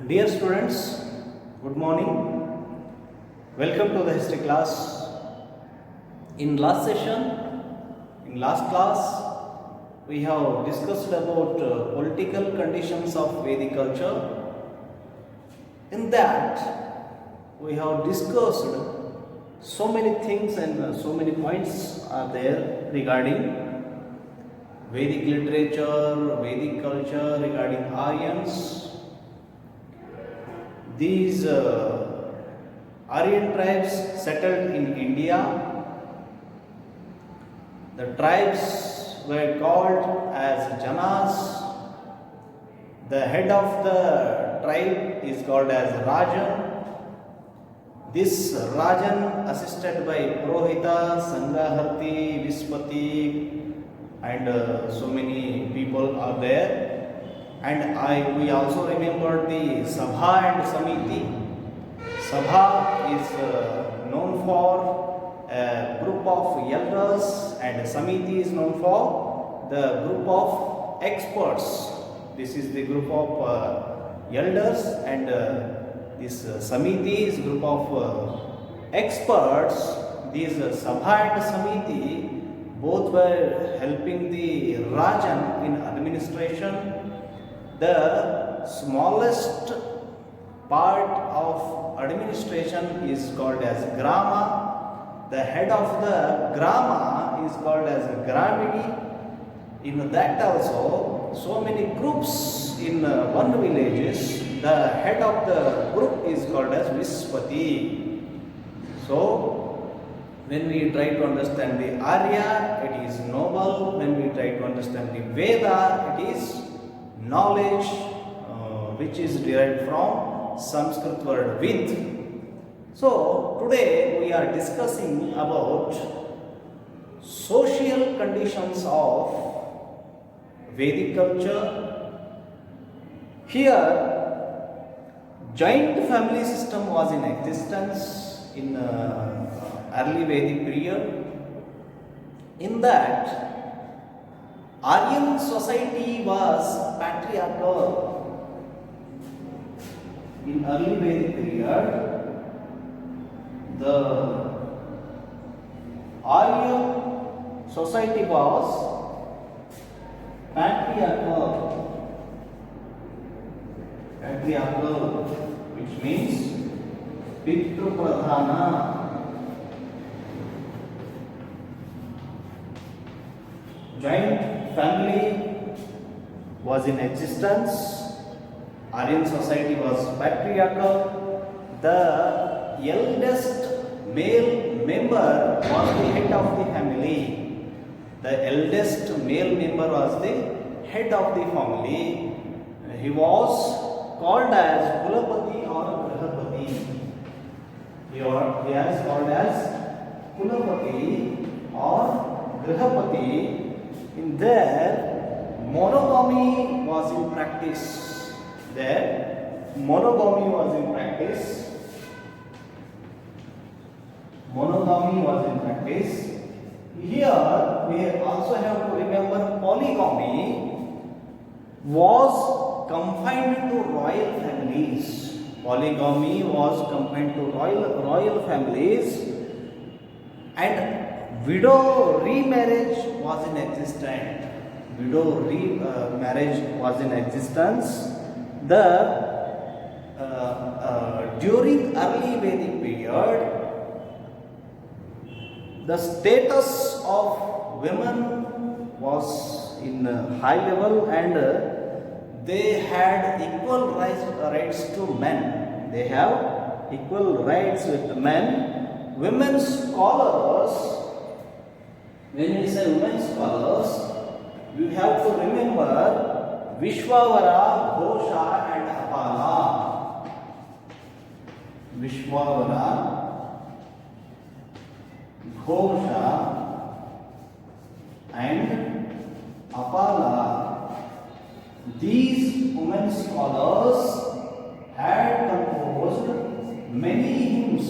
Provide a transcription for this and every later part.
Dear students, good morning. Welcome to the history class. In last session, in last class, we have discussed about political conditions of Vedic culture. In that, we have discussed so many things and so many points are there regarding Vedic literature, Vedic culture, regarding Aryans. These Aryan tribes settled in India. The tribes were called as Janas. The head of the tribe is called as Rajan. This Rajan, assisted by Purohita, Sangaharti, Vispati, and so many people are there. And we also remember the Sabha and Samiti. Sabha is known for a group of elders, and Samiti is known for the group of experts. This is the group of elders, and this Samiti is group of experts. These Sabha and Samiti both were helping the Rajan in administration. The smallest part of administration is called as Grama. The head of the Grama is called as Gramini. In that also, so many groups in one villages, the head of the group is called as Vispati. So, when we try to understand the Arya, it is noble. When we try to understand the Veda, it is knowledge, which is derived from Sanskrit word Vid. So today we are discussing about social conditions of Vedic culture. Here, joint family system was in existence in early Vedic period. In that, Aryan society was patriarchal. In early Vedic period, the Aryan society was patriarchal. Patriarchal, which means Pitru Pradhana. Joint family was in existence. Aryan society was patriarchal. The eldest male member was the head of the family. The eldest male member was the head of the family. He was called as Kulapati or Grihapati. He is called as Kulapati or Grihapati. In there, monogamy was in practice. Monogamy was in practice. Here, we also have to remember polygamy was confined to royal families. Polygamy was confined to royal families, and widow remarriage was in existence. During early Vedic period, the status of women was in high level, and they had equal rights to men. They have equal rights with men. Women scholars. When we say women scholars, you have to remember Vishwavara, Ghosha and Apala. Vishwavara, Ghosha and Apala. These women scholars had composed many hymns.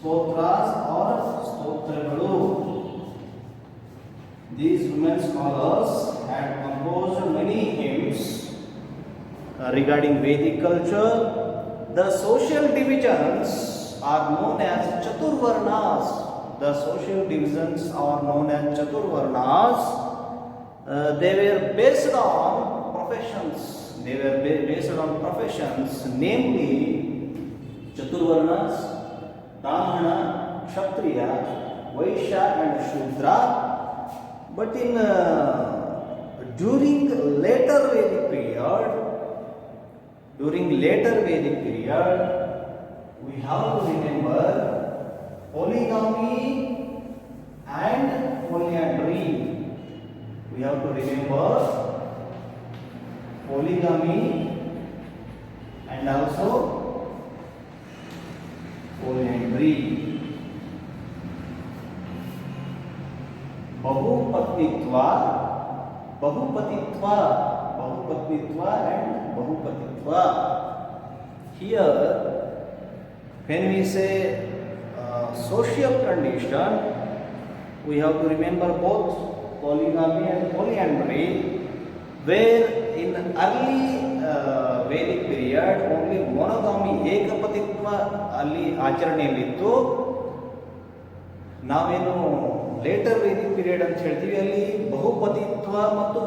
Stotras or Stotragalu. These women Indian scholars had composed many hymns regarding Vedic culture. The social divisions are known as Chaturvarnas. The social divisions are known as Chaturvarnas. They were based on professions. They were based on professions, namely Chaturvarnas, Brahmana, Kshatriya, Vaishya, and Shudra. But in during later Vedic period, we have to remember polygamy and polyandry. We have to remember polygamy and also polyandry. Bahupatitva and bahupatitva. Here, when we say social condition, we have to remember both polygamy and polyandry, where in early Vedic period only monogamy ಏಕಪತಿತ್ವ ಅಲ್ಲಿ ಆಚರಣೆಯಲ್ಲಿತ್ತು. ನಾವೇನು litre Vedic period ಅಂತ ಹೇಳ್ತೀವಿ, ಅಲ್ಲಿ ಬಹುಪತಿತ್ವ ಮತ್ತು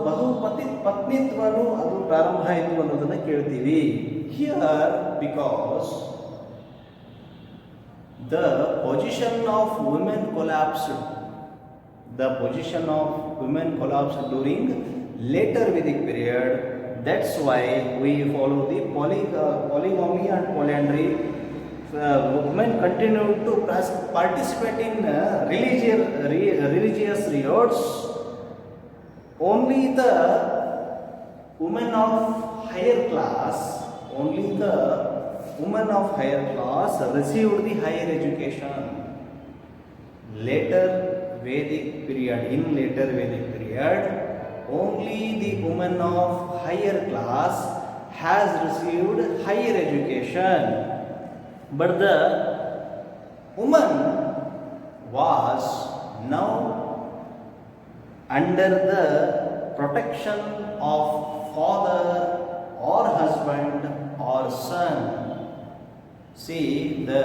ಪತ್ನಿತ್ವನು ಅದು ಪ್ರಾರಂಭ ಆಯಿತು ಅನ್ನೋದನ್ನ ಕೇಳ್ತೀವಿ. Here because the position of women collapsed. The position of women collapsed during later Vedic period. That's why we follow the polygamy and polyandry. Women continue to participate in religious rites. Only the women of higher class, received the higher education. Later Vedic period, only the women of higher class has received higher education. But the woman was now under the protection of father or husband or son. See the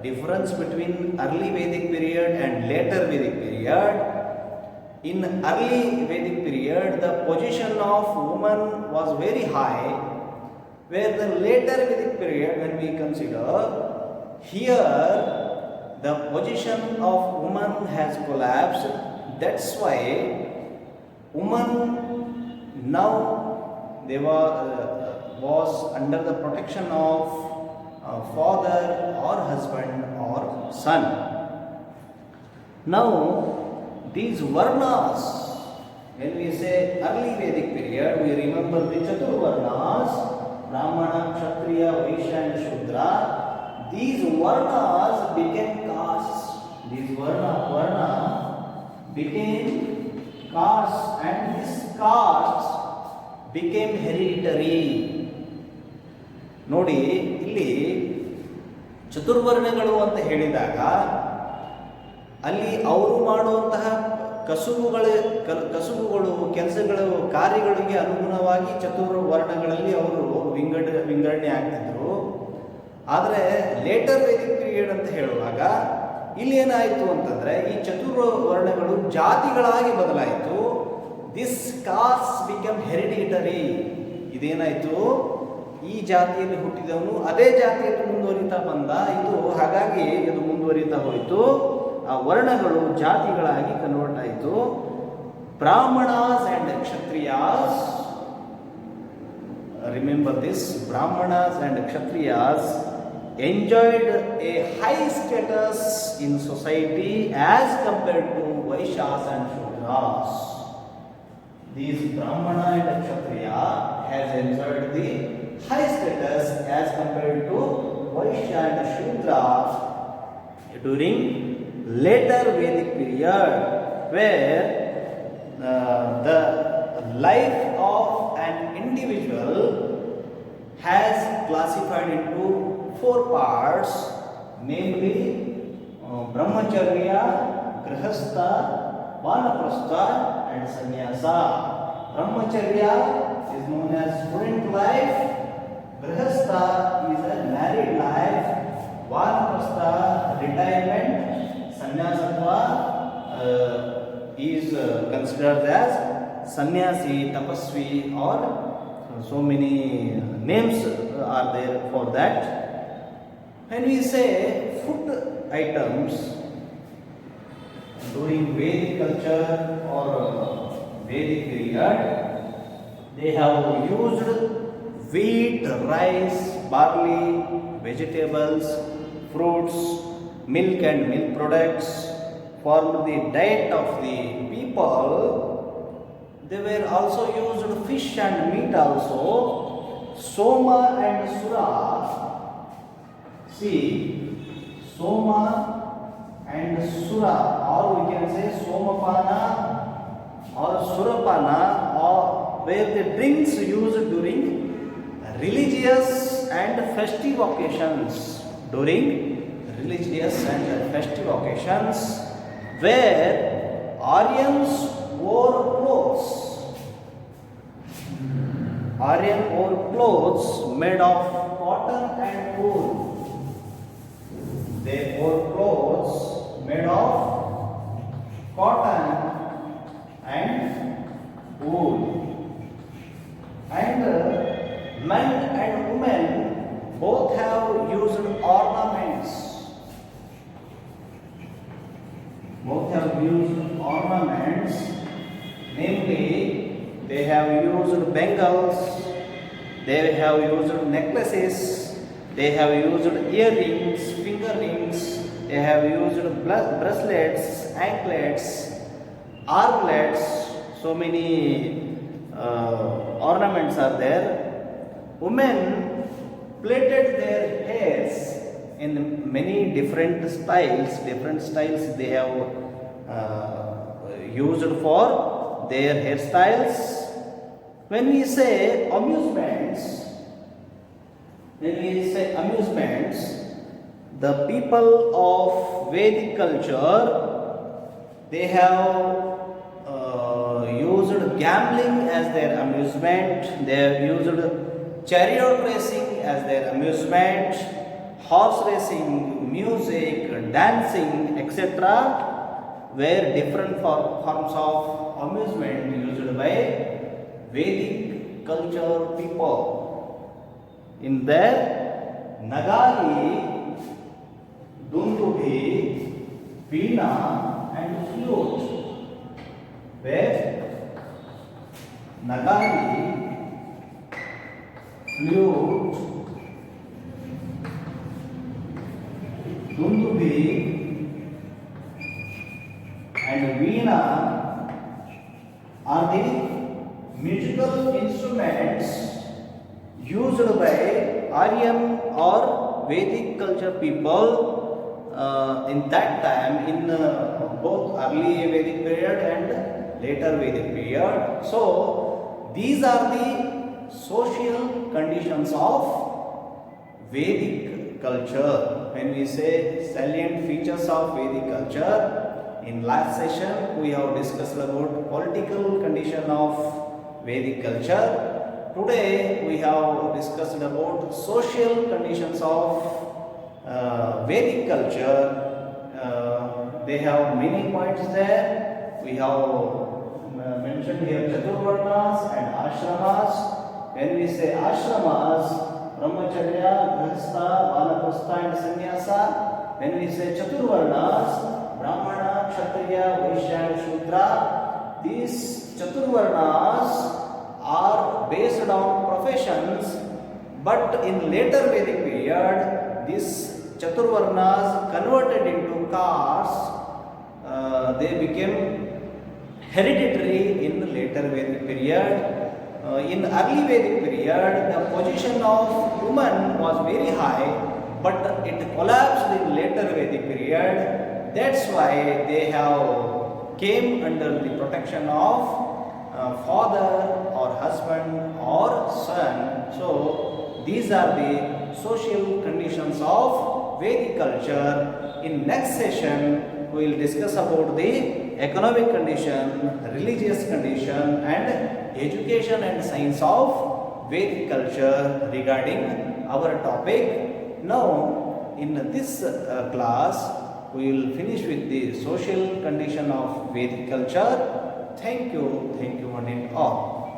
difference between early Vedic period and later Vedic period. In early Vedic period, the position of woman was very high, where the later Vedic period, when we consider, here the position of woman has collapsed. That's why woman now they was under the protection of father or husband or son. Now these varnas, when we say early Vedic period, we remember the Chaturvarnas, Brahmana, Kshatriya, Vaishya and Shudra. These varnas became castes. These varna became castes, and these castes became hereditary. ನೋಡಿ, ಇಲ್ಲಿ ಚತುರ್ವರ್ಣಗಳು ಅಂತ ಹೇಳಿದಾಗ ಅಲ್ಲಿ ಅವರು ಮಾಡುವಂತಹ ಕಸುಬುಗಳು, ಕೆಲಸಗಳು, ಕಾರ್ಯಗಳಿಗೆ ಅನುಗುಣವಾಗಿ ಚತುರ್ವರ್ಣಗಳಲ್ಲಿ ಅವರು ವಿಂಗಡಣೆ ಆಗ್ತಿದ್ರು. ಆದರೆ ಲೇಟರ್ ವೇದಿಕ್ ಪೀರಿಯಡ್ ಅಂತ ಹೇಳುವಾಗ ಇಲ್ಲಿ ಏನಾಯಿತು ಅಂತಂದ್ರೆ, ಈ ಚತುರ್ವರ್ಣಗಳು ಜಾತಿಗಳಾಗಿ ಬದಲಾಯಿತು. This caste become hereditary. ಇದೇನಾಯಿತು, ಈ ಜಾತಿಯಲ್ಲಿ ಹುಟ್ಟಿದವನು ಅದೇ ಜಾತಿಯಲ್ಲಿ ಮುಂದುವರಿತಾ ಬಂದ. ಹಾಗಾಗಿ ಇದು ಮುಂದುವರಿತಾ ಹೋಯಿತು. ಆ ವರ್ಣಗಳು ಜಾತಿಗಳಾಗಿ ಕನ್ವರ್ಟ್ ಆಯಿತು. Brahmanas and Kshatriyas, remember this, Brahmanas and Kshatriyas enjoyed a high status in society as compared to Vaishyas and Shudras. These Brahmana and Kshatriya has enjoyed the high status as compared to Vaishya and Shudra during later Vedic period, where the life of an individual has classified into 4 parts, namely Brahmacharya, Grihastha, Vanaprastha and sannyasa. Brahmacharya is known as student life. Grihastha is a married life. Vanaprastha retirement. Sannyasatva is considered as sannyasi, tapasvi, or so many names are there for that. When we say food items during Vedic culture or Vedic period, they have used wheat, rice, barley, vegetables, fruits, milk and milk products formed the diet of the people. They were also used fish and meat also. Soma and Sura. See, Soma and Sura, or we can say Somapana or Surapana, or where the drinks used during religious and festive occasions. During religious and festive occasions, where Aryans wore clothes. Aryan wore clothes made of cotton and wool. They wore clothes made of cotton and wool. And men and women both have used ornaments. Both have used ornaments, namely they have used bangles, they have used necklaces, they have used earrings, finger rings, they have used bracelets, anklets, armlets, so many ornaments are there. Women plaited their hairs in many different styles they have used for their hairstyles. When we say amusements, the people of Vedic culture, they have used gambling as their amusement, they have used chariot racing as their amusement, horse racing, music, dancing, etc. were different forms of amusement used by Vedic culture people. In there, Nagari, Dundubi, Veena and flute. Where Nagari, flute, Dundubi and Veena are the musical instruments used by Aryan or Vedic culture people in that time, in both early Vedic period and later Vedic period. So these are the social conditions of Vedic culture. When we say salient features of Vedic culture, in last session we have discussed about political condition of Vedic culture. Today we have discussed about social conditions of Vedic culture. They have many points there. We have mentioned here Chaturvarnas and Ashramas. When we say Ashramas, Brahmacharya, Grihastha, Vanaprastha and Sannyasa. When we say Chaturvarnas, Brahmana, Kshatriya, Vaishya and Shudra. These Chaturvarnas are based on professions, but in later Vedic period, these Chaturvarnas converted into castes. They became hereditary in later Vedic period. In early Vedic period, the position of woman was very high, but it collapsed in later Vedic period. That's why they have came under the protection of father or husband or son. So these are the social conditions of Vedic culture. In next session we will discuss about the economic condition, religious condition and education and science of Vedic culture regarding our topic. Now in this class we will finish with the social condition of Vedic culture. Thank you one and all.